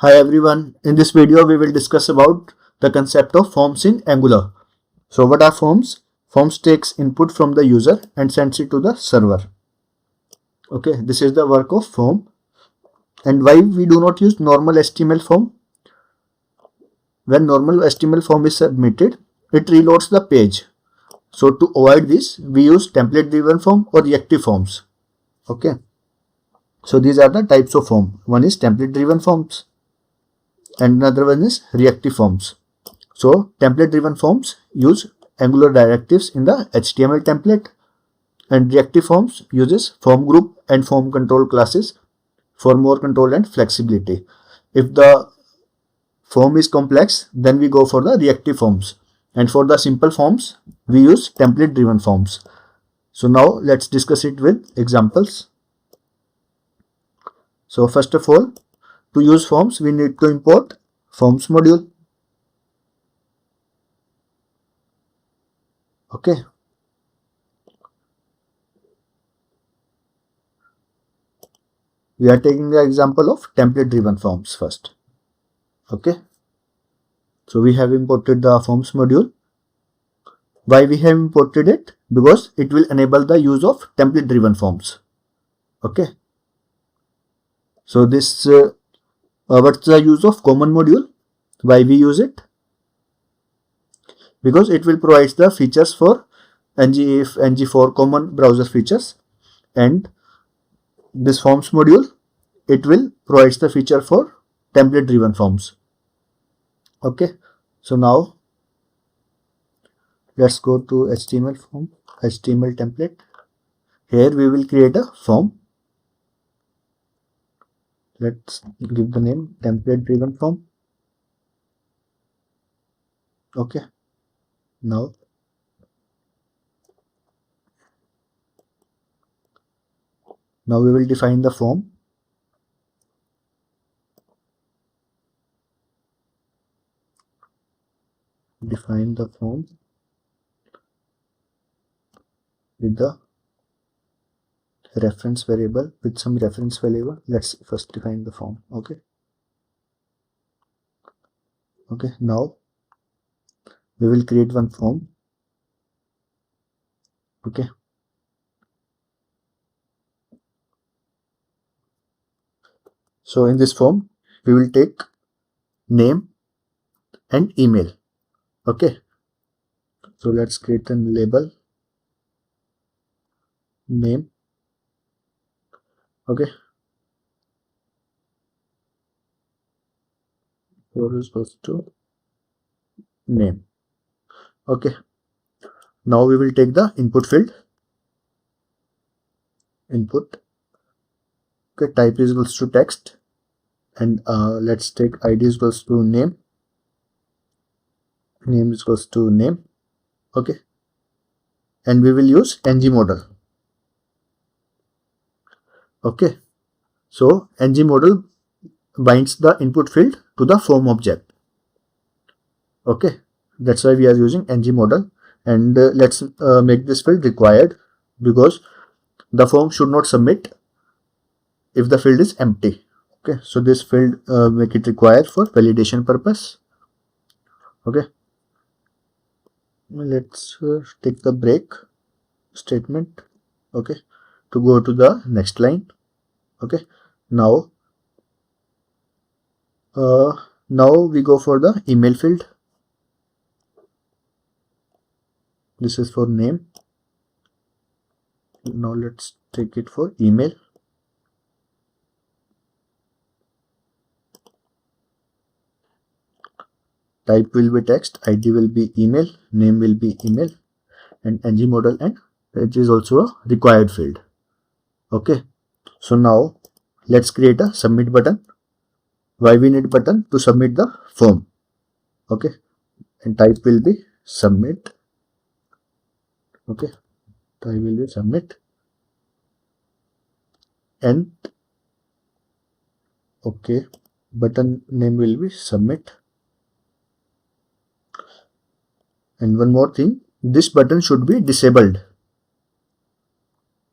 Hi everyone, in this video we will discuss about the concept of forms in Angular. So what are forms? Forms takes input from the user and sends it to the server. Okay, this is the work of form. And why we do not use normal HTML form? When normal HTML form is submitted, it reloads the page. So to avoid this, we use template driven form or reactive forms. Okay, so these are the types of form. One is template driven forms and another one is reactive forms. So template driven forms use Angular directives in the HTML template, and reactive forms uses form group and form control classes for more control and flexibility. If the form is complex, then we go for the reactive forms, and for the simple forms we use template driven forms. So now let's discuss it with examples. So first of all, to use forms we need to import forms module. Okay, we are taking the example of template driven forms first. Okay, so we have imported the forms module. Why we have imported it? Because it will enable the use of template driven forms. Okay, so this what's the use of common module? Why we use it? Because it will provide the features for ngIf, ng4 common browser features, and this forms module, it will provide the feature for template driven forms. Okay, so now let's go to HTML form, HTML template. Here we will create a form. Let's give the name template driven form. Okay, now we will define the form. Define the form with the reference variable, with some reference variable. Let's first define the form. Okay, now we will create one form. Okay, so in this form we will take name and email. Okay, so let's create a label name. Okay, what is supposed to name. Okay, now we will take the input field. Input. Okay, type is equals to text, and let's take id is equals to name. Name is equals to name. Okay, and we will use ngModel. Okay, so ngModel binds the input field to the form object. Okay, that's why we are using ngModel, and let's make this field required, because the form should not submit if the field is empty. Okay, so this field make it required for validation purpose. Okay, let's take the break statement. Okay, to go to the next line. Okay, now we go for the email field. This is for name. Now let's take it for email. Type will be text, id will be email, name will be email, and ngModel, and it is also a required field. Okay, so now let's create a submit button. Why we need button? To submit the form. Okay, and type will be submit. Okay, type will be submit, and okay, button name will be submit. And one more thing, this button should be disabled.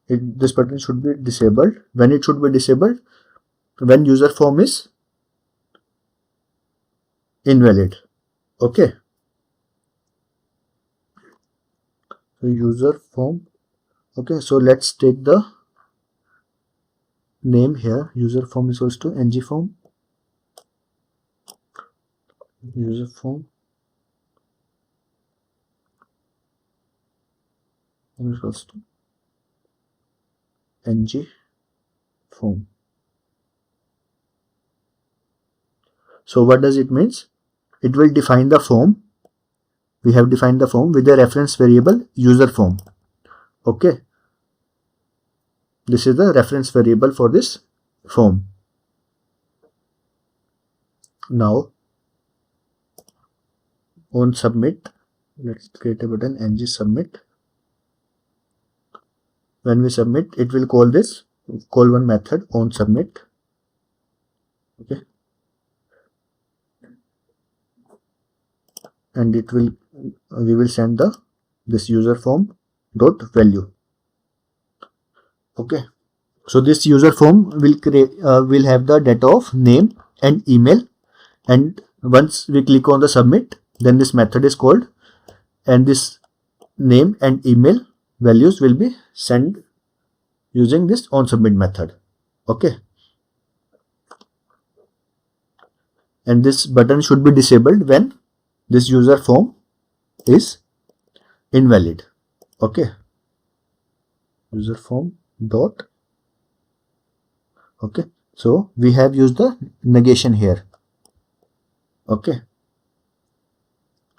This button should be disabled. When it should be disabled? When user form is invalid. Okay, so user form. Okay, so let's take the name here. User form is equals to ng form. User form is equals to ng form. So what does it means? It will define the form. We have defined the form with the reference variable user form. Okay, this is the reference variable for this form. Now on submit, let's create a button ng submit. When we submit, it will call one method on submit. Okay, and we will send this user form dot value. Okay, so this user form will have the data of name and email, and once we click on the submit, then this method is called, and this name and email values will be sent using this on submit method. Okay, and this button should be disabled when this user form is invalid. Okay, user form dot. Okay, so we have used the negation here. Okay,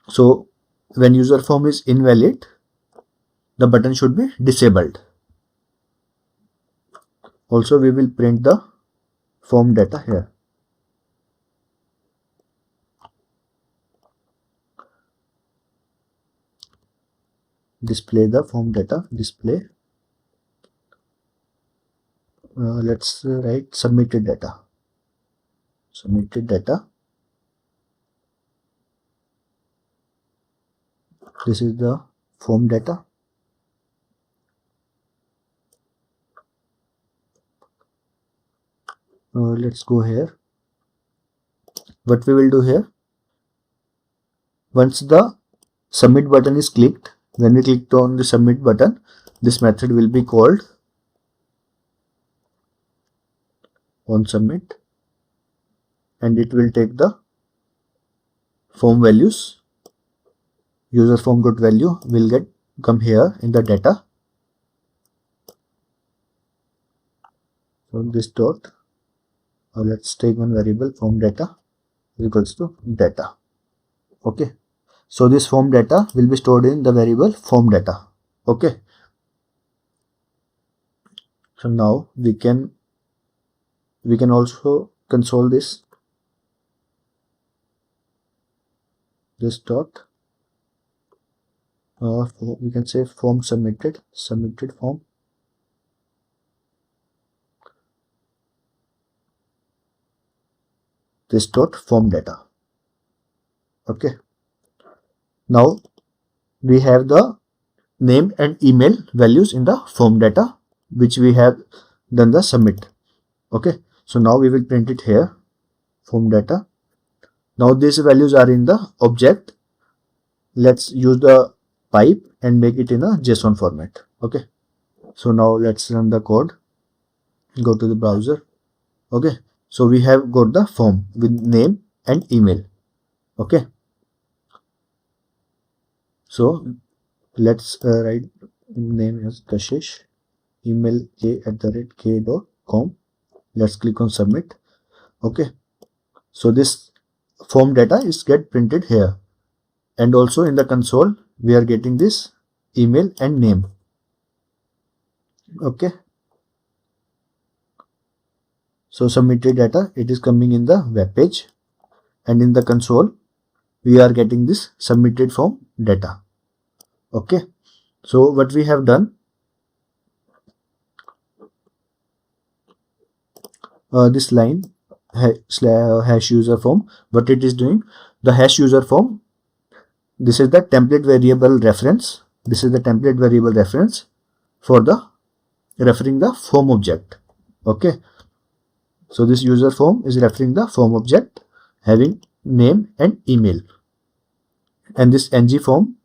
so when user form is invalid, the button should be disabled. Also, we will print the form data here. Display the form data. Display. Let's write submitted data. Submitted data. This is the form data. Let's go here. What we will do here, once the submit button is clicked, when we clicked on the submit button, this method will be called on submit, and it will take the form values. User form dot value will come here in the data. So this dot, let's take one variable form data is equals to data. Okay, so this form data will be stored in the variable form data. Okay, so now we can also console this dot, we can say form submitted form. This dot form data. Okay, now we have the name and email values in the form data, which we have done the submit. Okay, so now we will print it here, form data. Now these values are in the object. Let's use the pipe and make it in a JSON format. Okay, so now let's run the code. Go to the browser. Okay, so we have got the form with name and email. Okay, so let's write name as Kashish, email k@k.com. Let's click on submit. Okay, so this form data is get printed here, and also in the console we are getting this email and name. Okay, so submitted data, it is coming in the web page, and in the console we are getting this submitted form data. Okay, so what we have done, this line hash user form, what it is doing, the hash user form, this is the template variable reference. This is the template variable reference for the referring the form object. Okay, so this user form is referring the form object having name and email. And this ng form,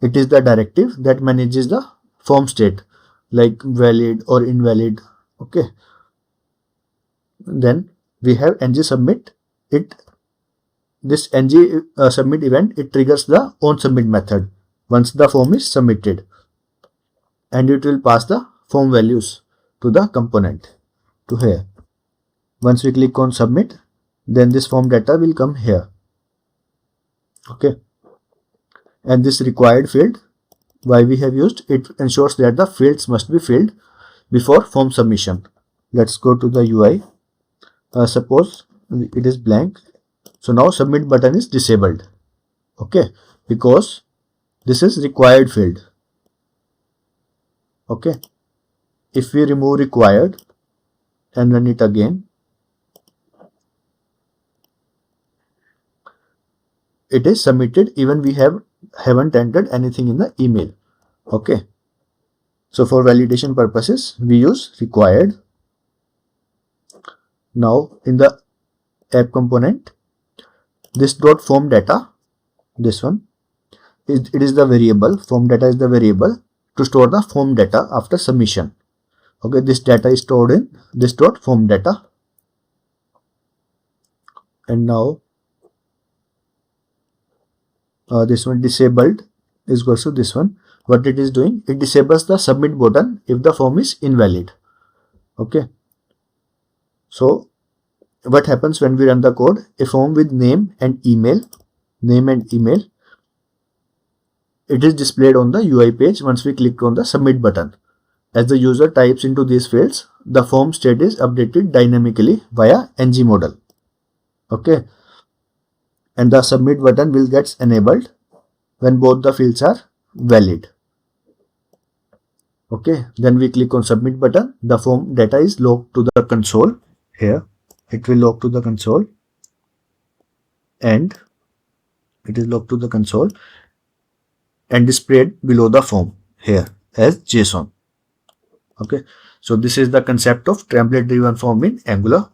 it is the directive that manages the form state like valid or invalid. Okay. Then we have ng submit. This ng submit event, it triggers the onSubmit method once the form is submitted, and it will pass the form values to the component to here. Once we click on submit, then this form data will come here. Okay. And this required field, why we have used it, ensures that the fields must be filled before form submission. Let's go to the UI. Suppose it is blank. So now submit button is disabled. Okay, because this is required field. Okay. If we remove required and run it again, it is submitted even we haven't entered anything in the email. Okay. So for validation purposes, we use required. Now in the app component, this dot form data, this one, it is the variable, form data is the variable to store the form data after submission. Okay, this data is stored in this dot form data. And now this one disabled is equals to this one. What it is doing, it disables the submit button if the form is invalid. Okay. So what happens when we run the code? A form with name and email, it is displayed on the UI page once we click on the submit button. As the user types into these fields, the form state is updated dynamically via ngModel. Okay. And the submit button will get enabled when both the fields are valid. Okay. Then we click on submit button. The form data is logged to the console. Here it will log to the console, and it is logged to the console and displayed below the form here as JSON. Okay. So this is the concept of template driven form in Angular.